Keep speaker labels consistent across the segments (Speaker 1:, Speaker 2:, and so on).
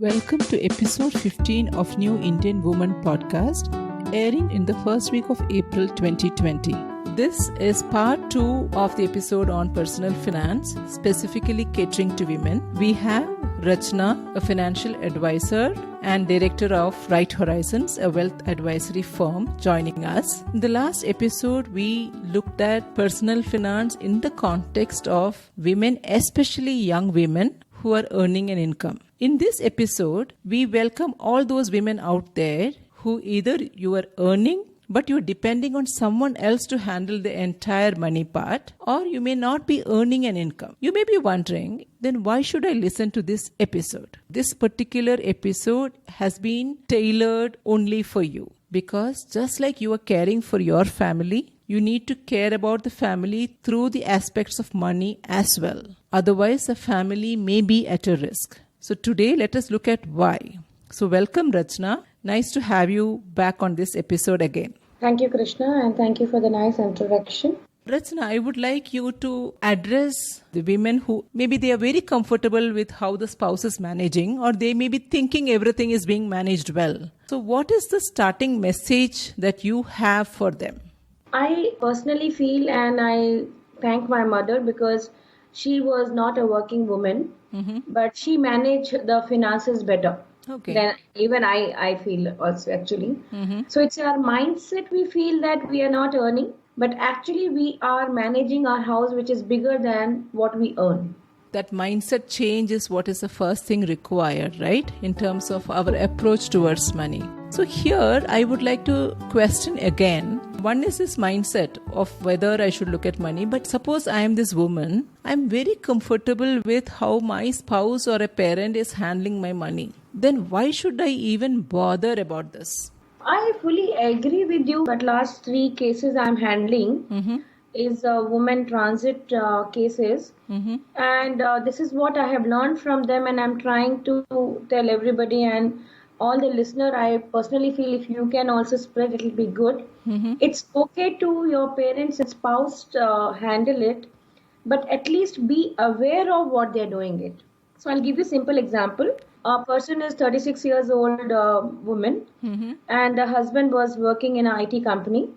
Speaker 1: Welcome to episode 15 of New Indian Woman podcast, airing in the first week of April 2020. This is part 2 of the episode on personal finance, specifically catering to women. We have Rachna, a financial advisor and director of Right Horizons, a wealth advisory firm, joining us. In the last episode, we looked at personal finance in the context of women, especially young women who are earning an income. In this episode, we welcome all those women out there who either you are earning but you're depending on someone else to handle the entire money part, or you may not be earning an income. You may be wondering, then why should I listen to this episode? This particular episode has been tailored only for you, because just like you are caring for your family, you need to care about the family through the aspects of money as well. Otherwise, the family may be at a risk. So today, let us look at why. So welcome, Rachna. Nice to have you back on this episode again.
Speaker 2: Thank you, Krishna, and thank you for the nice introduction.
Speaker 1: Rachna, I would like you to address the women who maybe they are very comfortable with how the spouse is managing, or they may be thinking everything is being managed well. So what is the starting message that you have for them?
Speaker 2: I personally feel, and I thank my mother, because she was not a working woman, but she managed the finances better.
Speaker 1: Okay.
Speaker 2: Then even I feel also actually. So it's our mindset, we feel that we are not earning, but actually we are managing our house, which is bigger than what we earn.
Speaker 1: That mindset change is what is the first thing required, right? In terms of our approach towards money. So here I would like to question again. One is this mindset of whether I should look at money. But suppose I am this woman, I'm very comfortable with how my spouse or a parent is handling my money. Then why should I even bother about this?
Speaker 2: I fully agree with you, but last 3 cases I'm handling is women transit cases. And this is what I have learned from them, and I'm trying to tell everybody and all the listener. I personally feel if you can also spread, it'll be good. It's okay to your parents and spouse handle it, but at least be aware of what they're doing it. So I'll give you a simple example. A person is 36 years old woman, and the husband was working in an IT company.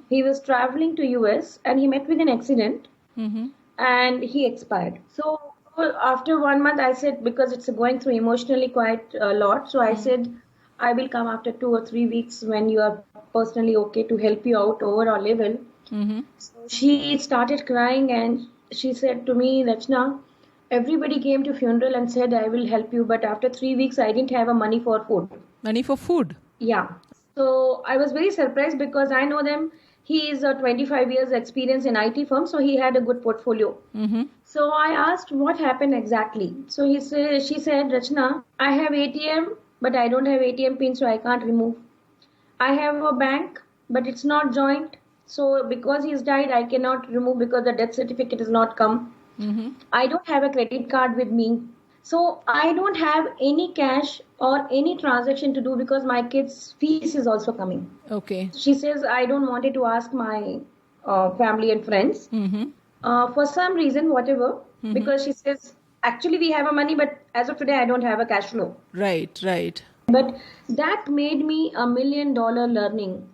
Speaker 2: He was traveling to US and he met with an accident and he expired. So after 1 month, I said, because it's going through emotionally quite a lot, so I said, I will come after 2 or 3 weeks when you are personally okay to help you out overall level. So she started crying and she said to me, Rachna, everybody came to funeral and said, I will help you. But after 3 weeks, I didn't have a money for food.
Speaker 1: Money for food?
Speaker 2: Yeah. So I was very surprised because I know them. He is a 25 years experience in IT firm. So he had a good portfolio. So I asked what happened exactly. So she said, Rachna, I have ATM, but I don't have ATM pin, so I can't remove. I have a bank, but it's not joint. So because he's died, I cannot remove because the death certificate has not come. I don't have a credit card with me. So I don't have any cash or any transaction to do because my kids' fees is also coming.
Speaker 1: Okay.
Speaker 2: She says, I don't want to ask my family and friends for some reason, whatever, because she says, actually we have a money, but as of today, I don't have a cash flow.
Speaker 1: Right.
Speaker 2: But that made me $1 million learning.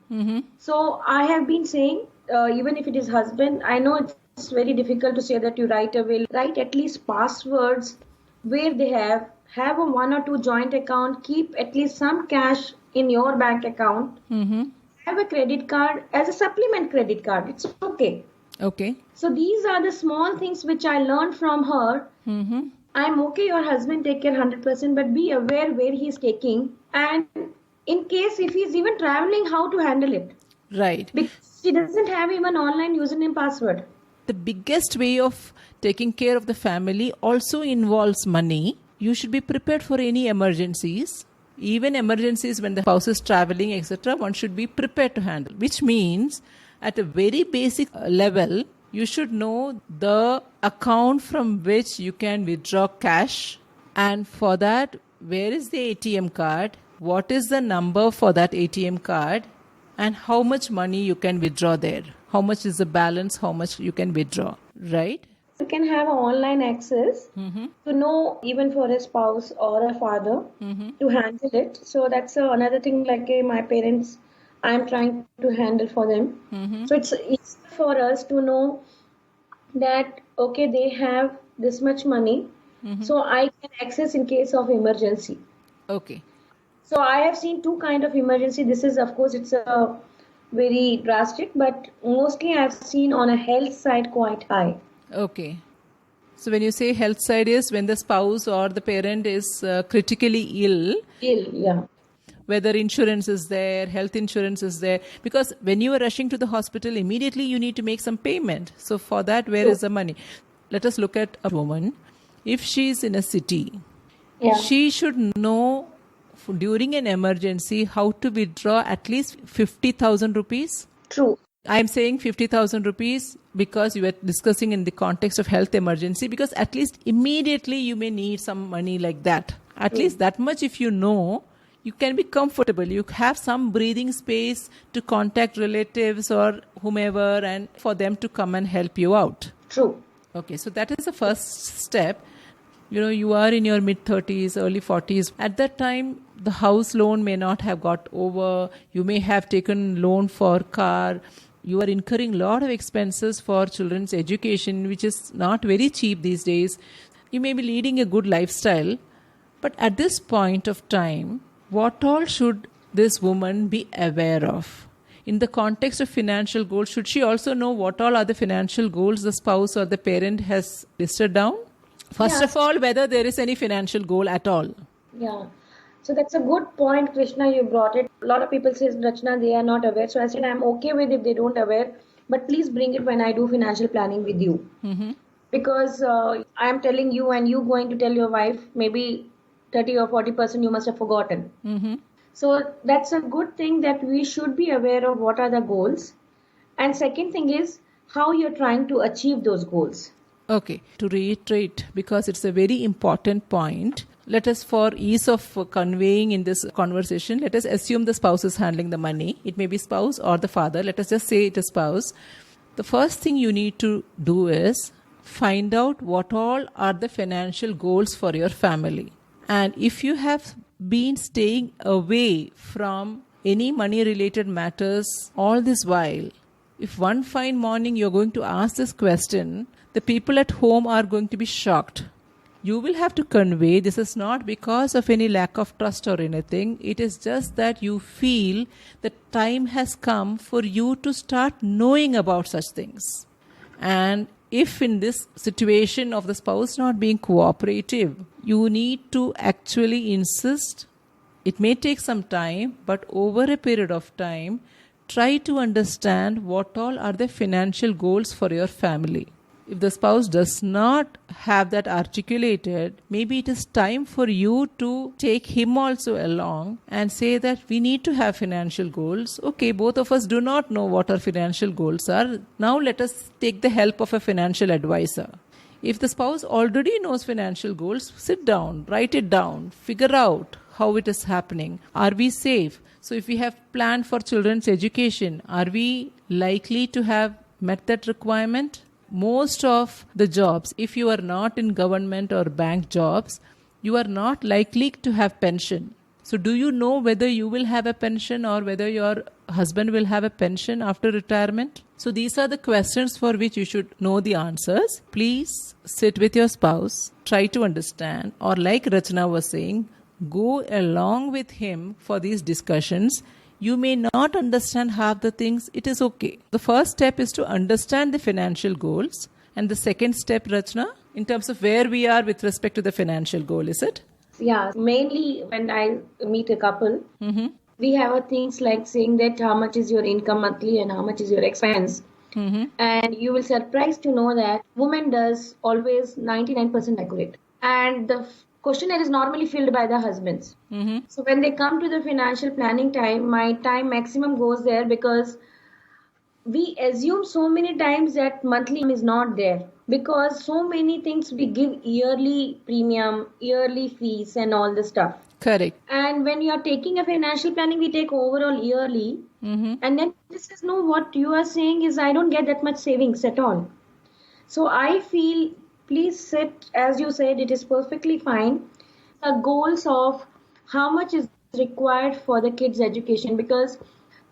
Speaker 2: So I have been saying, even if it is husband, I know it's very difficult to say that you write a will. Write at least passwords where they have a 1 or 2 joint account, keep at least some cash in your bank account, have a credit card as a supplement credit card. It's okay.
Speaker 1: Okay.
Speaker 2: So these are the small things which I learned from her. I'm okay, your husband take care 100%, but be aware where he's taking. And in case if he's even traveling, how to handle it.
Speaker 1: Right.
Speaker 2: Because she doesn't have even online username password.
Speaker 1: The biggest way of taking care of the family also involves money. You should be prepared for any emergencies. Even emergencies when the spouse is traveling, etc., one should be prepared to handle. Which means at a very basic level, you should know the account from which you can withdraw cash. And for that, where is the ATM card? What is the number for that ATM card? And how much money you can withdraw there? How much is the balance? How much you can withdraw? Right?
Speaker 2: you can have an online access to know, even for a spouse or a father, to handle it. So that's another thing, like my parents, I'm trying to handle for them. So it's easy for us to know that, okay, they have this much money, so I can access in case of emergency.
Speaker 1: Okay.
Speaker 2: So I have seen two kind of emergency. This is, of course, it's a very drastic, but mostly I've seen on a health side quite high.
Speaker 1: Okay. So when you say health side is when the spouse or the parent is critically ill,
Speaker 2: Yeah.
Speaker 1: whether insurance is there, health insurance is there. Because when you are rushing to the hospital, immediately you need to make some payment. So for that, where is the money? Let us look at a woman. If she is in a city, she should know during an emergency how to withdraw at least 50,000 rupees.
Speaker 2: True.
Speaker 1: I am saying 50,000 rupees because you were discussing in the context of health emergency, because at least immediately you may need some money like that. At least that much if you know, you can be comfortable. You have some breathing space to contact relatives or whomever and for them to come and help you out.
Speaker 2: True.
Speaker 1: Okay, so that is the first step. You are in your mid-30s, early 40s. At that time, the house loan may not have got over. You may have taken loan for car. You are incurring a lot of expenses for children's education, which is not very cheap these days. You may be leading a good lifestyle. But at this point of time, what all should this woman be aware of? In the context of financial goals, should she also know what all are the financial goals the spouse or the parent has listed down? First of all, whether there is any financial goal at all.
Speaker 2: Yeah. So that's a good point, Krishna, you brought it. A lot of people say, Rachna, they are not aware. So I said, I'm okay with if they don't aware, but please bring it when I do financial planning with you. Because I'm telling you and you going to tell your wife, maybe 30 or 40% you must have forgotten. So that's a good thing that we should be aware of what are the goals. And second thing is how you're trying to achieve those goals.
Speaker 1: Okay, to reiterate, because it's a very important point, let us, for ease of conveying in this conversation, let us assume the spouse is handling the money. It may be spouse or the father. Let us just say it is spouse. The first thing you need to do is find out what all are the financial goals for your family. And if you have been staying away from any money related matters all this while, if one fine morning you're going to ask this question, the people at home are going to be shocked. You will have to convey this is not because of any lack of trust or anything. It is just that you feel the time has come for you to start knowing about such things. And if in this situation of the spouse not being cooperative, you need to actually insist. It may take some time, but over a period of time, try to understand what all are the financial goals for your family. If the spouse does not have that articulated, maybe it is time for you to take him also along and say that we need to have financial goals. Okay, both of us do not know what our financial goals are. Now let us take the help of a financial advisor. If the spouse already knows financial goals, sit down, write it down, figure out how it is happening. Are we safe? So if we have planned for children's education, are we likely to have met that requirement? Most of the jobs, if you are not in government or bank jobs, you are not likely to have pension. So do you know whether you will have a pension or whether your husband will have a pension after retirement? So these are the questions for which you should know the answers. Please sit with your spouse, try to understand, or like Rachna was saying, go along with him for these discussions. You may not understand half the things. It is okay. The first step is to understand the financial goals. And the second step, Rachna, in terms of where we are with respect to the financial goal, is it?
Speaker 2: Yeah, mainly when I meet a couple, we have things like saying that how much is your income monthly and how much is your expense. And you will surprised to know that woman does always 99% accurate. And the questionnaire is normally filled by the husbands. So when they come to the financial planning time, my time maximum goes there because we assume so many times that monthly is not there because so many things we give yearly premium, yearly fees and all the stuff.
Speaker 1: Correct.
Speaker 2: And when you are taking a financial planning, we take overall yearly. And then this is no, what you are saying is I don't get that much savings at all. So I feel, please sit, as you said, it is perfectly fine. The goals of how much is required for the kids' education, because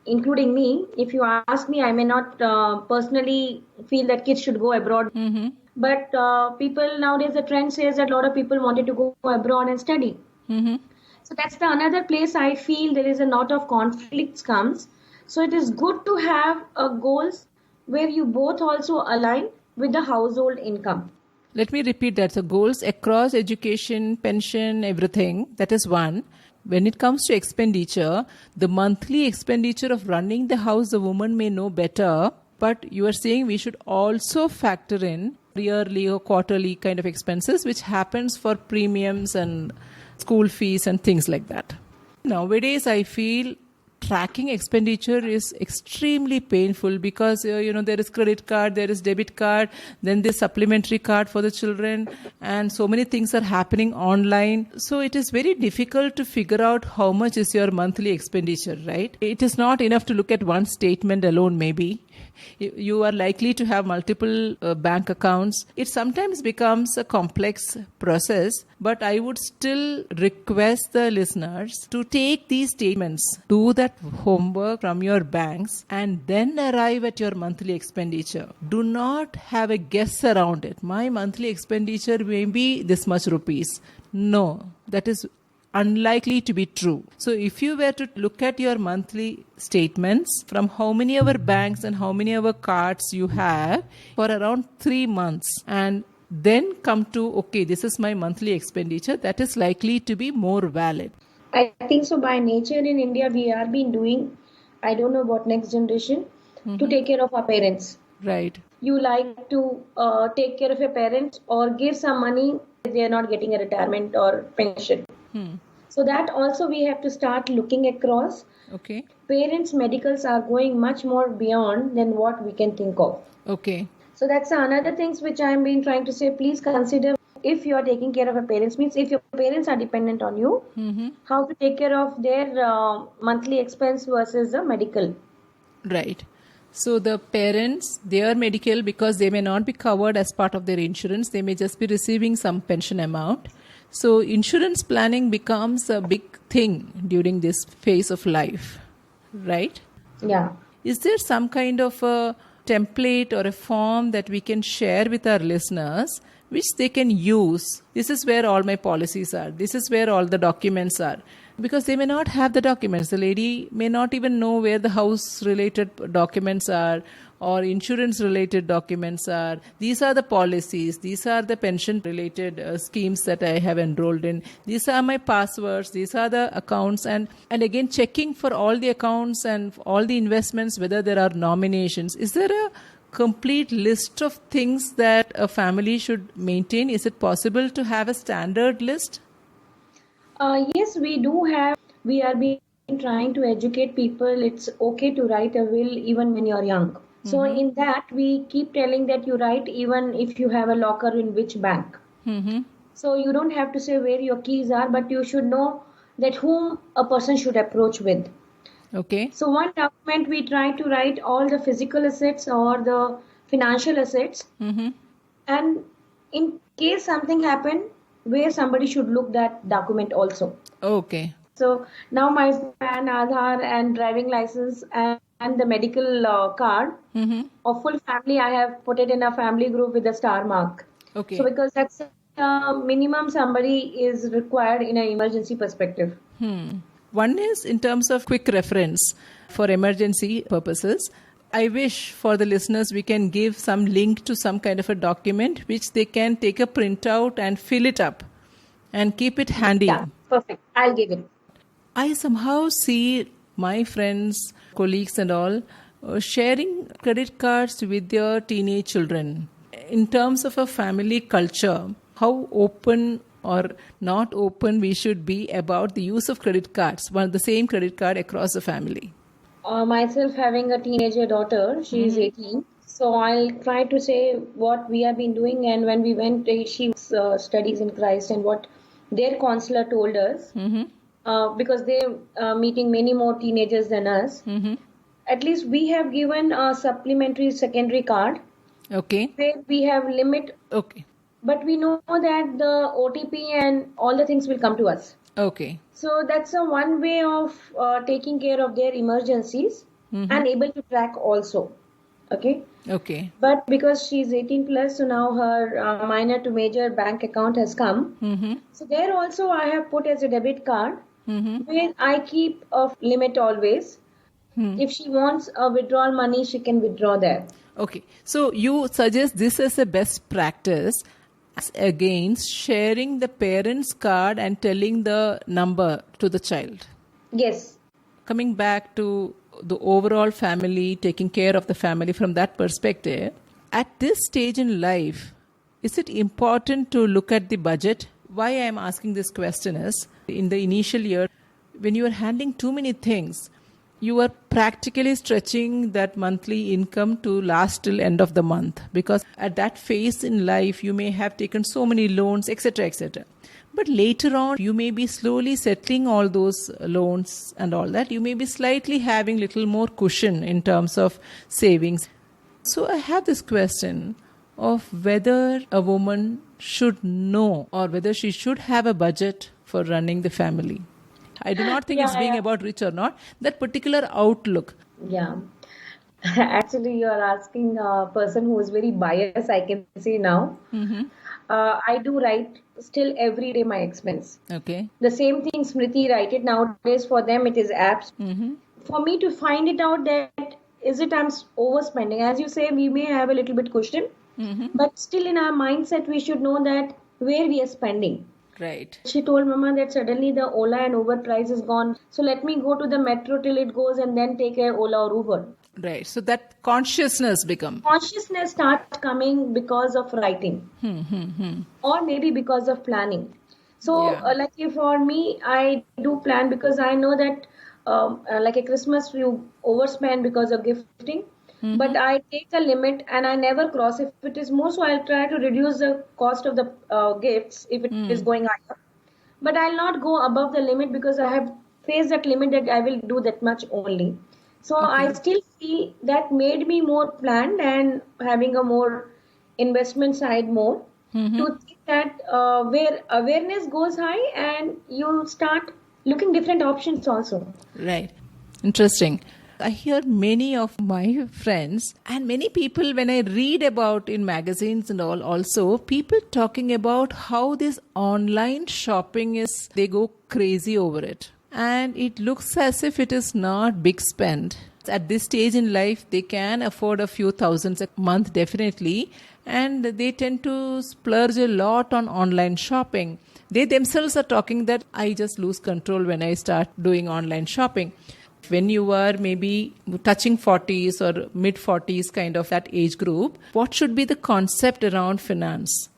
Speaker 2: including me, if you ask me, I may not personally feel that kids should go abroad.
Speaker 1: Mm-hmm.
Speaker 2: But people nowadays, the trend says that a lot of people wanted to go abroad and study.
Speaker 1: Mm-hmm.
Speaker 2: So that's the another place I feel there is a lot of conflicts comes. So it is good to have goals where you both also align with the household income.
Speaker 1: Let me repeat that. So goals across education, pension, everything. That is one. When it comes to expenditure, the monthly expenditure of running the house, the woman may know better. But you are saying we should also factor in yearly or quarterly kind of expenses, which happens for premiums and school fees and things like that. Nowadays, I feel tracking expenditure is extremely painful because there is credit card, there is debit card, then there's supplementary card for the children, and so many things are happening online. So it is very difficult to figure out how much is your monthly expenditure, right? It is not enough to look at one statement alone. Maybe you are likely to have multiple bank accounts. It sometimes becomes a complex process, but I would still request the listeners to take these statements, do that homework from your banks, and then arrive at your monthly expenditure. Do not have a guess around it. My monthly expenditure may be this much rupees. No, that is unlikely to be true. So if you were to look at your monthly statements from how many ever banks and how many ever cards you have for around 3 months, and then come to, okay, this is my monthly expenditure, that is likely to be more valid.
Speaker 2: I think so. By nature in India, we are been doing, I don't know about next generation, to take care of our parents.
Speaker 1: Right.
Speaker 2: You like to take care of your parents or give some money if they are not getting a retirement or pension. So that also we have to start looking across.
Speaker 1: Okay.
Speaker 2: Parents' medicals are going much more beyond than what we can think of.
Speaker 1: Okay.
Speaker 2: So that's another things which I'm been trying to say. Please consider if you are taking care of your parents, means if your parents are dependent on you, how to take care of their monthly expense versus the medical.
Speaker 1: Right. So the parents, their medical, because they may not be covered as part of their insurance, they may just be receiving some pension amount. So insurance planning becomes a big thing during this phase of life, right?
Speaker 2: Yeah.
Speaker 1: Is there some kind of a template or a form that we can share with our listeners which they can use? This is where all my policies are. This is where all the documents are. Because they may not have the documents. The lady may not even know where the house-related documents are or insurance-related documents are. These are the policies. These are the pension-related schemes that I have enrolled in. These are my passwords. These are the accounts. And again, checking for all the accounts and all the investments, whether there are nominations. Is there a complete list of things that a family should maintain? Is it possible to have a standard list?
Speaker 2: Yes, we do have. We are being trying to educate people. It's okay to write a will even when you're young. So in that, we keep telling that you write even if you have a locker in which bank. So you don't have to say where your keys are, but you should know that whom a person should approach with.
Speaker 1: Okay.
Speaker 2: So one document we try to write all the physical assets or the financial assets. And in case something happened, where somebody should look that document also.
Speaker 1: Okay.
Speaker 2: So now my PAN, Aadhaar and driving license and the medical card of full family, I have put it in a family group with a star mark.
Speaker 1: Okay.
Speaker 2: So because that's minimum somebody is required in an emergency perspective.
Speaker 1: One is in terms of quick reference for emergency purposes. I wish for the listeners we can give some link to some kind of a document which they can take a printout and fill it up and keep it handy.
Speaker 2: Yeah, perfect. I'll give it.
Speaker 1: I somehow see my friends, colleagues and all sharing credit cards with their teenage children. In terms of a family culture, how open or not open we should be about the use of credit cards, the same credit card across the family.
Speaker 2: Myself having a teenager daughter, she is 18. So I'll try to say what we have been doing, and when we went, she studies in Christ, and what their counselor told us, because they're meeting many more teenagers than us. At least we have given a supplementary secondary card
Speaker 1: Okay.
Speaker 2: where we have limit,
Speaker 1: Okay.
Speaker 2: but we know that the OTP and all the things will come to us.
Speaker 1: Okay.
Speaker 2: So that's a one way of taking care of their emergencies
Speaker 1: Mm-hmm.
Speaker 2: and able to track also. Okay.
Speaker 1: Okay.
Speaker 2: But because she's 18 plus, so now her minor to major bank account has come.
Speaker 1: Mm-hmm.
Speaker 2: So there also I have put as a debit card
Speaker 1: Mm-hmm.
Speaker 2: where I keep a limit always. If she wants a withdrawal money, she can withdraw there.
Speaker 1: Okay. So you suggest this as a best practice as against sharing the parent's card and telling the number to the child.
Speaker 2: Yes.
Speaker 1: Coming back to the overall family, taking care of the family from that perspective, at this stage in life, is it important to look at the budget? Why I am asking this question is, in the initial year, when you are handling too many things, you are practically stretching that monthly income to last till end of the month, because at that phase in life you may have taken so many loans, etc., etc. But later on, you may be slowly settling all those loans and all that. You may be slightly having little more cushion in terms of savings. So I have this question of whether a woman should know or whether she should have a budget for running the family. I do not think it's being
Speaker 2: Yeah.
Speaker 1: about rich or not. That particular outlook.
Speaker 2: Yeah. Actually, you are asking a person who is very biased, I can see now. I do write still every day my expense.
Speaker 1: Okay.
Speaker 2: The same thing Smriti write it nowadays. For them, it is apps. For me to find it out that is it I'm overspending. As you say, we may have a little bit cushion, but still in our mindset, we should know that where we are spending.
Speaker 1: Right.
Speaker 2: She told Mama that suddenly the Ola and Uber price is gone. So let me go to the metro till it goes and then take a Ola or Uber.
Speaker 1: Right. So that consciousness become.
Speaker 2: Consciousness starts coming because of writing or maybe because of planning. So
Speaker 1: Yeah.
Speaker 2: luckily for me, I do plan because I know that like a Christmas you overspend because of gifting. But I take a limit and I never cross. If it is more, so I'll try to reduce the cost of the gifts if it is going higher. But I'll not go above the limit because I have faced that limit that I will do that much only. So I still feel that made me more planned and having a more investment side more to think that where awareness goes high and you start looking different options also.
Speaker 1: Right. Interesting. I hear many of my friends and many people when I read about in magazines and all also, people talking about how this online shopping is, they go crazy over it. And it looks as if it is not big spend. At this stage in life, they can afford a few thousands a month definitely. And they tend to splurge a lot on online shopping. They themselves are talking that I just lose control when I start doing online shopping. When you are maybe touching 40s or mid 40s kind of that age group, what should be the concept around finance?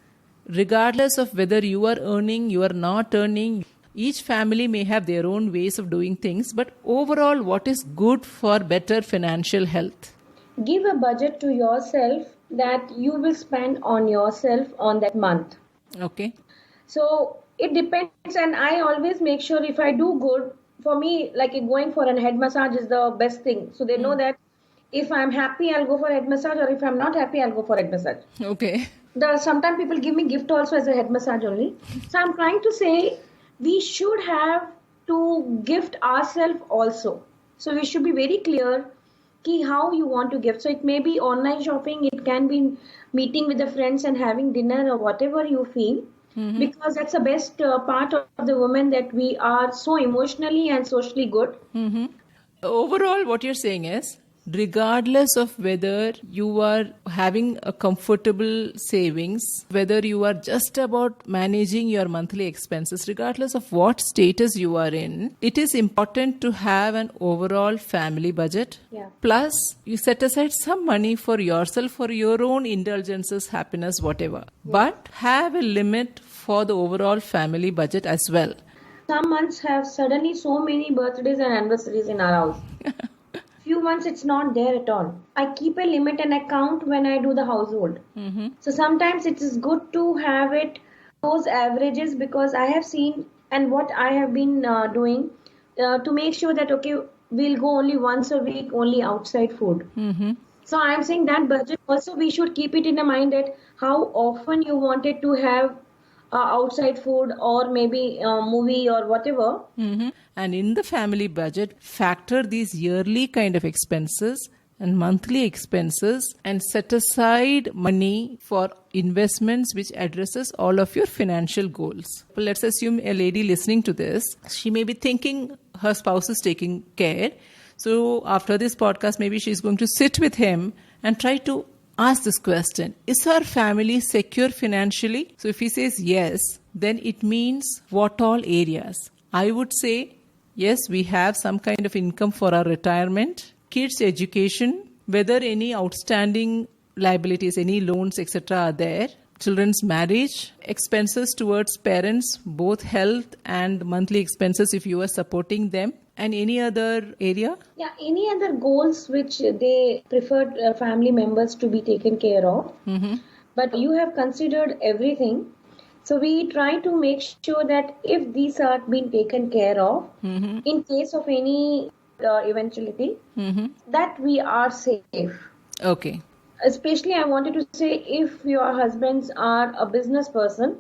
Speaker 1: Regardless of whether you are earning, you are not earning, each family may have their own ways of doing things, but overall, what is good for better financial health?
Speaker 2: Give a budget to yourself that you will spend on yourself on that month.
Speaker 1: Okay.
Speaker 2: So it depends, and I always make sure if I do good, for me, like going for a head massage is the best thing. So they know that if I'm happy, I'll go for a head massage, or if I'm not happy, I'll go for a head massage.
Speaker 1: Okay.
Speaker 2: Sometimes people give me gift also as a head massage only. So I'm trying to say we should have to gift ourselves also. So we should be very clear ki how you want to gift. So it may be online shopping, it can be meeting with the friends and having dinner or whatever you feel. Because that's the best part of the woman, that we are so emotionally and socially good.
Speaker 1: Overall, what you're saying is, regardless of whether you are having a comfortable savings, whether you are just about managing your monthly expenses, regardless of what status you are in, it is important to have an overall family budget.
Speaker 2: Yeah.
Speaker 1: Plus, you set aside some money for yourself, for your own indulgences, happiness, whatever. But have a limit for the overall family budget as well.
Speaker 2: Some months have suddenly so many birthdays and anniversaries in our house. Few months it's not there at all. I keep a limit and account when I do the household. So sometimes it is good to have it those averages, because I have seen and what I have been doing to make sure that okay, we'll go only once a week only outside food. So I'm saying that budget also we should keep it in the mind that how often you wanted to have outside food or maybe movie or whatever.
Speaker 1: And in the family budget, factor these yearly kind of expenses and monthly expenses and set aside money for investments which addresses all of your financial goals. Well, let's assume a lady listening to this, she may be thinking her spouse is taking care. So after this podcast, maybe she's going to sit with him and try to ask this question: is our family secure financially? So if he says yes, then it means what all areas? I would say yes, we have some kind of income for our retirement, kids' education, whether any outstanding liabilities, any loans, etc. are there, children's marriage, expenses towards parents, both health and monthly expenses if you are supporting them, and any other area?
Speaker 2: Yeah, any other goals which they preferred family members to be taken care of. But you have considered everything. So we try to make sure that if these are being taken care of, in case of any eventuality, that we are safe.
Speaker 1: Okay.
Speaker 2: Especially I wanted to say, if your husbands are a business person,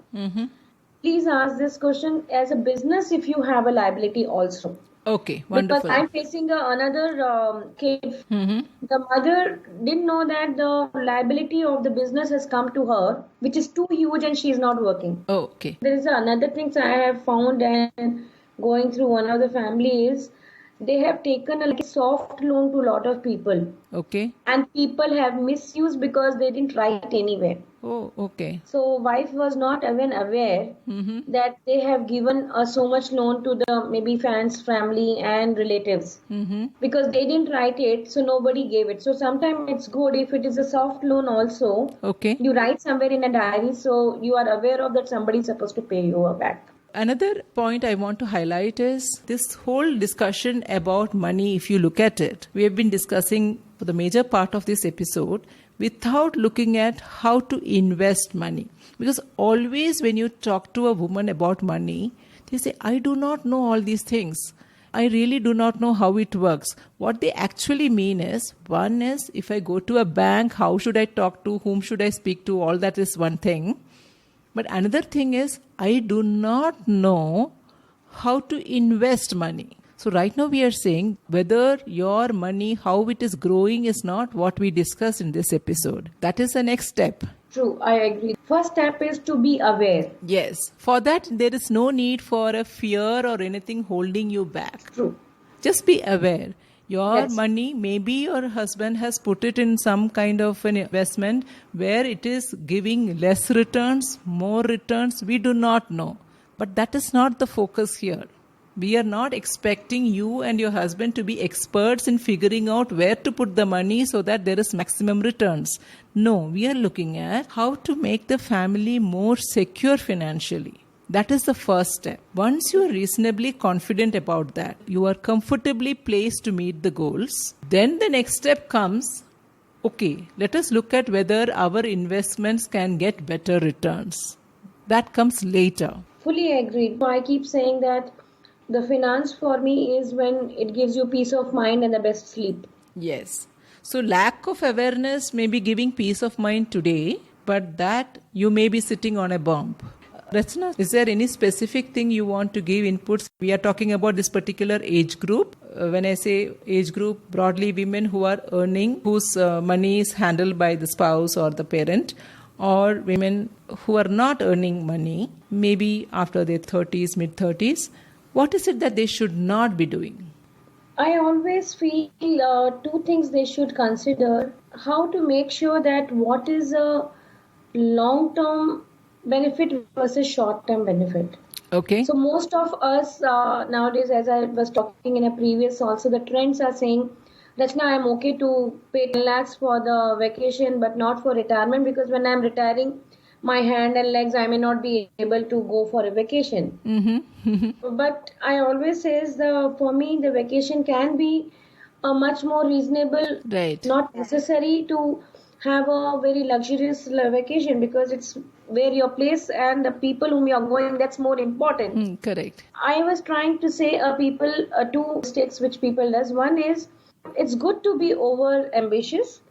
Speaker 2: please ask this question as a business if you have a liability also.
Speaker 1: Okay, wonderful.
Speaker 2: Because I'm facing another case. The mother didn't know that the liability of the business has come to her, which is too huge and she is not working.
Speaker 1: Oh, okay.
Speaker 2: There is another thing I have found and going through one of the families, they have taken a soft loan to a lot of people.
Speaker 1: Okay.
Speaker 2: And people have misused because they didn't write anywhere.
Speaker 1: Oh, okay.
Speaker 2: So wife was not even aware that they have given so much loan to the maybe fans, family and relatives. Because they didn't write it, so nobody gave it. So sometimes it's good if it is a soft loan also.
Speaker 1: Okay.
Speaker 2: You write somewhere in a diary so you are aware of that somebody is supposed to pay you back.
Speaker 1: Another point I want to highlight is this whole discussion about money. If you look at it, we have been discussing for the major part of this episode without looking at how to invest money. Because always when you talk to a woman about money, they say, I do not know all these things. I really do not know how it works. What they actually mean is, one is, if I go to a bank, how should I talk to, whom should I speak to? All that is one thing. But another thing is, I do not know how to invest money. So right now we are saying whether your money, how it is growing is not what we discussed in this episode. That is the next step.
Speaker 2: True, I agree. First step is to be aware.
Speaker 1: Yes. For that, there is no need for a fear or anything holding you back.
Speaker 2: True.
Speaker 1: Just be aware. Your
Speaker 2: Yes.
Speaker 1: money, maybe your husband has put it in some kind of an investment where it is giving less returns, more returns. We do not know. But that is not the focus here. We are not expecting you and your husband to be experts in figuring out where to put the money so that there is maximum returns. No, we are looking at how to make the family more secure financially. That is the first step. Once you are reasonably confident about that, you are comfortably placed to meet the goals, then the next step comes, okay, let us look at whether our investments can get better returns. That comes later.
Speaker 2: Fully agreed. I keep saying that the finance for me is when it gives you peace of mind and the best sleep.
Speaker 1: Yes. So lack of awareness may be giving peace of mind today, but that you may be sitting on a bomb. Rachna, is there any specific thing you want to give inputs? We are talking about this particular age group. When I say age group, broadly women who are earning, whose money is handled by the spouse or the parent, or women who are not earning money, maybe after their 30s, mid-30s. What is it that they should not be doing?
Speaker 2: I always feel two things they should consider. How to make sure that what is a long-term benefit versus short-term benefit.
Speaker 1: Okay.
Speaker 2: So most of us nowadays, as I was talking in a previous also, the trends are saying, Rachna, I'm okay to pay 10 lakhs for the vacation, but not for retirement, because when I'm retiring, my hand and legs, I may not be able to go for a vacation. But I always says for me, the vacation can be a much more reasonable,
Speaker 1: Right.
Speaker 2: not necessary to have a very luxurious vacation, because it's where your place and the people whom you're going, that's more important.
Speaker 1: Correct.
Speaker 2: I was trying to say people, two mistakes which people does. One is, it's good to be over ambitious,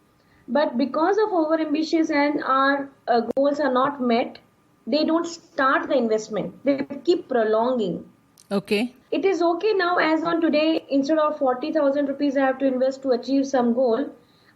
Speaker 2: But because of overambitious and our goals are not met, they don't start the investment. They keep prolonging.
Speaker 1: Okay.
Speaker 2: It is okay now, as on today, instead of 40,000 rupees I have to invest to achieve some goal,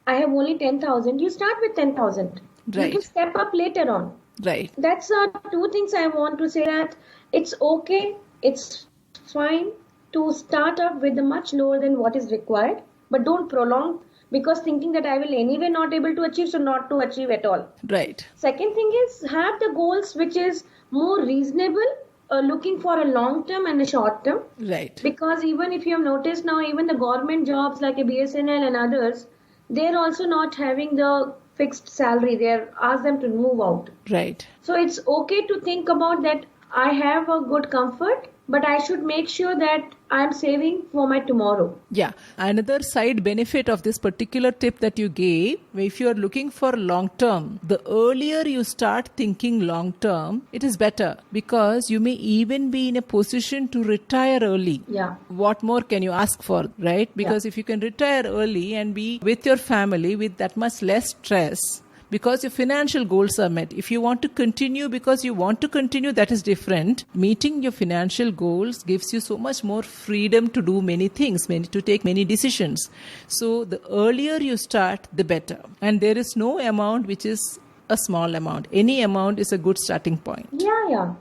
Speaker 2: I have only 10,000. You start with 10,000.
Speaker 1: Right.
Speaker 2: You can step up later on.
Speaker 1: Right.
Speaker 2: That's two things I want to say, that it's okay, it's fine to start up with the much lower than what is required, but don't prolong, because thinking that I will anyway not able to achieve, so not to achieve at all.
Speaker 1: Right.
Speaker 2: Second thing is, have the goals which is more reasonable, looking for a long term and a short term.
Speaker 1: Right.
Speaker 2: Because even if you have noticed now, even the government jobs like a BSNL and others, they're also not having the fixed salary. They're asked them to move out.
Speaker 1: Right.
Speaker 2: So it's okay to think about that. I have a good comfort, but I should make sure that I'm saving for my tomorrow.
Speaker 1: Yeah. Another side benefit of this particular tip that you gave, if you are looking for long term, the earlier you start thinking long term, it is better, because you may even be in a position to retire early.
Speaker 2: Yeah.
Speaker 1: What more can you ask for, right? Because if you can retire early and be with your family with that much less stress, because your financial goals are met. If you want to continue because you want to continue, that is different. Meeting your financial goals gives you so much more freedom to do many things, to take many decisions. So the earlier you start, the better. And there is no amount which is a small amount. Any amount is a good starting point.
Speaker 2: Yeah.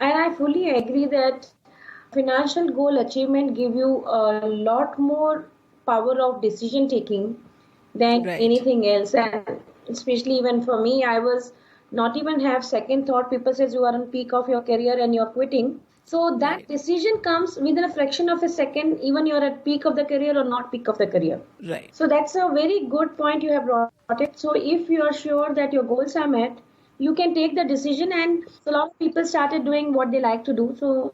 Speaker 2: And I fully agree that financial goal achievement give you a lot more power of decision taking than anything else. And especially even for me, I was not even have second thought. People says you are on peak of your career and you're quitting. So that decision comes within a fraction of a second, even you're at peak of the career or not peak of the career.
Speaker 1: Right.
Speaker 2: So that's a very good point you have brought it. So if you are sure that your goals are met, you can take the decision. And a lot of people started doing what they like to do. So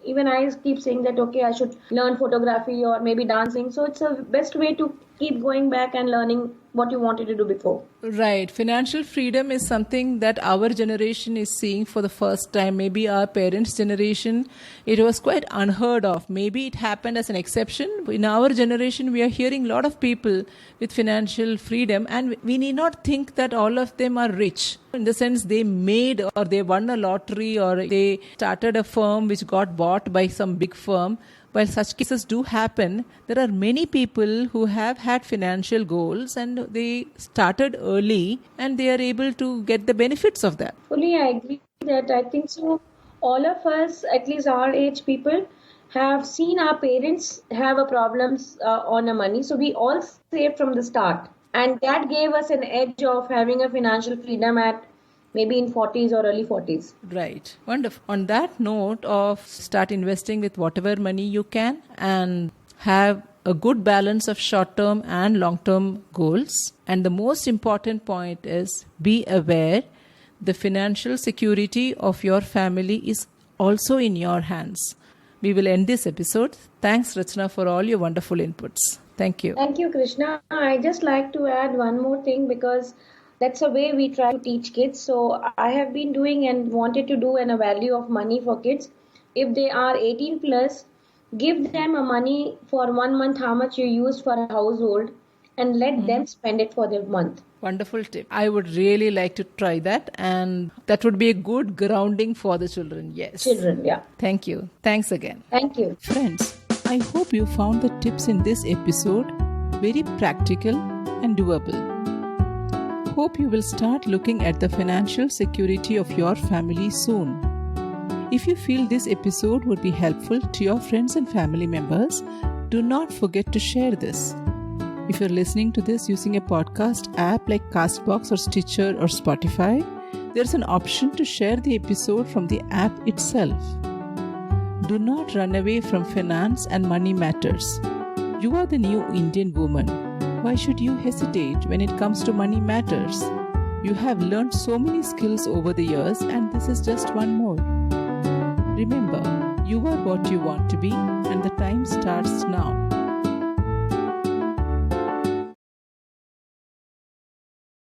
Speaker 2: even I keep saying that, okay, I should learn photography or maybe dancing. So it's a best way to keep going back and learning what you wanted to do before.
Speaker 1: Right. Financial freedom is something that our generation is seeing for the first time. Maybe our parents' generation, it was quite unheard of. Maybe it happened as an exception. In our generation, we are hearing a lot of people with financial freedom, and we need not think that all of them are rich. In the sense they made or they won a lottery or they started a firm which got bought by some big firm. While such cases do happen, there are many people who have had financial goals and they started early and they are able to get the benefits of that.
Speaker 2: Fully, I agree that I think so. All of us, at least our age people, have seen our parents have a problems on a money. So we all saved from the start. And that gave us an edge of having a financial freedom at maybe in 40s or early 40s.
Speaker 1: Right. Wonderful. On that note of start investing with whatever money you can and have a good balance of short-term and long-term goals. And the most important point is be aware the financial security of your family is also in your hands. We will end this episode. Thanks, Rachna, for all your wonderful inputs. Thank you.
Speaker 2: Thank you, Krishna. I just like to add one more thing, because that's a way we try to teach kids. So I have been doing and wanted to do a value of money for kids. If they are 18 plus, give them a money for 1 month, how much you use for a household, and let them spend it for the month.
Speaker 1: Wonderful tip. I would really like to try that, and that would be a good grounding for the children. Yes.
Speaker 2: Children, yeah.
Speaker 1: Thank you. Thanks again.
Speaker 2: Thank you.
Speaker 1: Friends, I hope you found the tips in this episode very practical and doable. Hope you will start looking at the financial security of your family soon. If you feel this episode would be helpful to your friends and family members, do not forget to share this. If you're listening to this using a podcast app like Castbox or Stitcher or Spotify, there's an option to share the episode from the app itself. Do not run away from finance and money matters. You are the new Indian woman. Why should you hesitate when it comes to money matters? You have learned so many skills over the years, and this is just one more. Remember, you are what you want to be, and the time starts now.